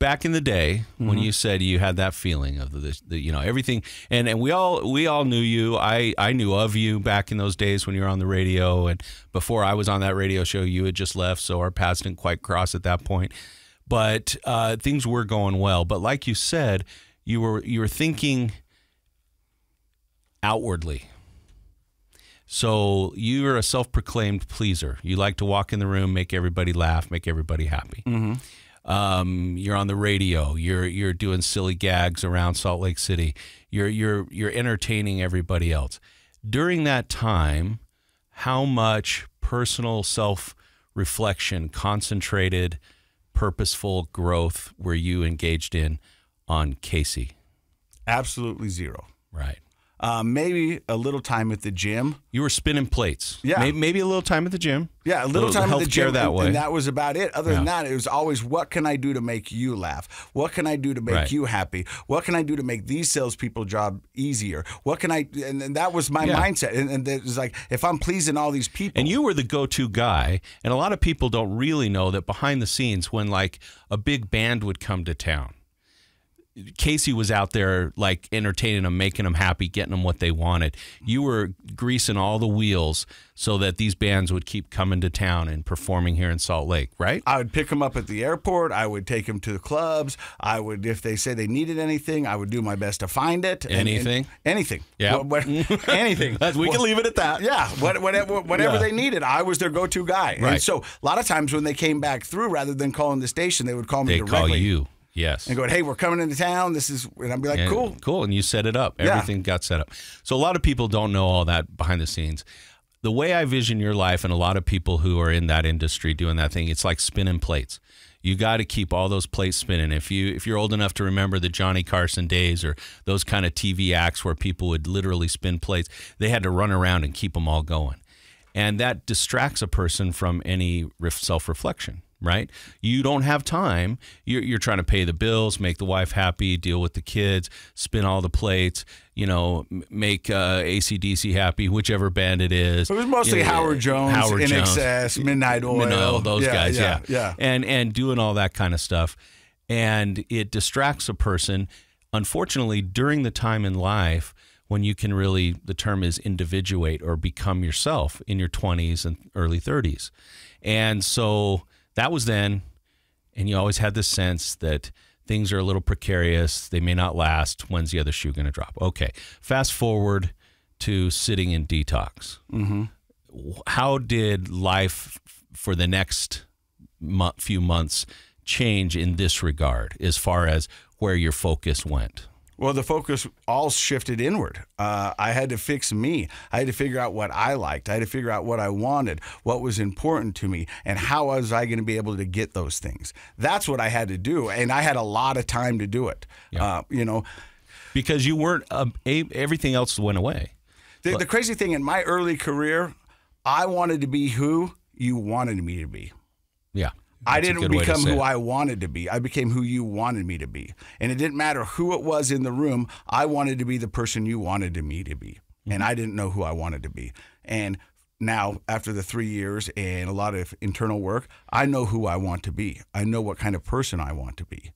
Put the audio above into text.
back in the day when you said you had that feeling of everything, and we all knew you. I knew of you back in those days when you were on the radio, and before I was on that radio show, you had just left, so our paths didn't quite cross at that point. But things were going well. But like you said, you were thinking outwardly. So you're a self-proclaimed pleaser. You like to walk in the room, make everybody laugh, make everybody happy. You're on the radio. You're doing silly gags around Salt Lake City. You're entertaining everybody else. During that time, how much personal self-reflection, concentrated, purposeful growth were you engaged in on Casey? Absolutely zero. Right. Maybe a little time at the gym. You were spinning plates. Yeah. Maybe a little time at the gym. Yeah, a little time at the gym. That way. And that was about it. Other than that, it was always, what can I do to make you laugh? What can I do to make you happy? What can I do to make these salespeople job easier? What can I, and that was my mindset. And it was like, if I'm pleasing all these people. And you were the go-to guy. And a lot of people don't really know that behind the scenes, when like a big band would come to town, Casey was out there like entertaining them, making them happy, getting them what they wanted. You were greasing all the wheels so that these bands would keep coming to town and performing here in Salt Lake, right? I would pick them up at the airport. I would take them to the clubs. I would, if they said they needed anything, I would do my best to find it. Anything? Anything. Yeah. Anything. We can leave it at that. Yeah. Whatever they needed, I was their go-to guy. Right. And so a lot of times when they came back through, rather than calling the station, they would call me directly. They call you. Yes. And go, hey, we're coming into town. This is, and I'd be like, cool. Cool. And you set it up. Everything got set up. So a lot of people don't know all that behind the scenes. The way I vision your life, and a lot of people who are in that industry doing that thing, it's like spinning plates. You got to keep all those plates spinning. If you're old enough to remember the Johnny Carson days or those kind of TV acts where people would literally spin plates, they had to run around and keep them all going. And that distracts a person from any self-reflection. Right? You don't have time. You're trying to pay the bills, make the wife happy, deal with the kids, spin all the plates, make AC/DC happy, whichever band it is. It was mostly Howard Jones, In Excess, Midnight Oil. Those guys, yeah. And doing all that kind of stuff. And it distracts a person, unfortunately, during the time in life when you can really, the term is individuate or become yourself in your 20s and early 30s. And so that was then, and you always had this sense that things are a little precarious. They may not last. When's the other shoe going to drop? Okay, fast forward to sitting in detox. How did life for the next few months change in this regard as far as where your focus went? Well, the focus all shifted inward. I had to fix me. I had to figure out what I liked. I had to figure out what I wanted, what was important to me, and how was I going to be able to get those things. That's what I had to do, and I had a lot of time to do it. Yeah. Because you weren't, everything else went away. The crazy thing, in my early career, I wanted to be who you wanted me to be. Yeah. I didn't become who I wanted to be. I became who you wanted me to be. And it didn't matter who it was in the room. I wanted to be the person you wanted me to be. And I didn't know who I wanted to be. And now, after the 3 years and a lot of internal work, I know who I want to be. I know what kind of person I want to be.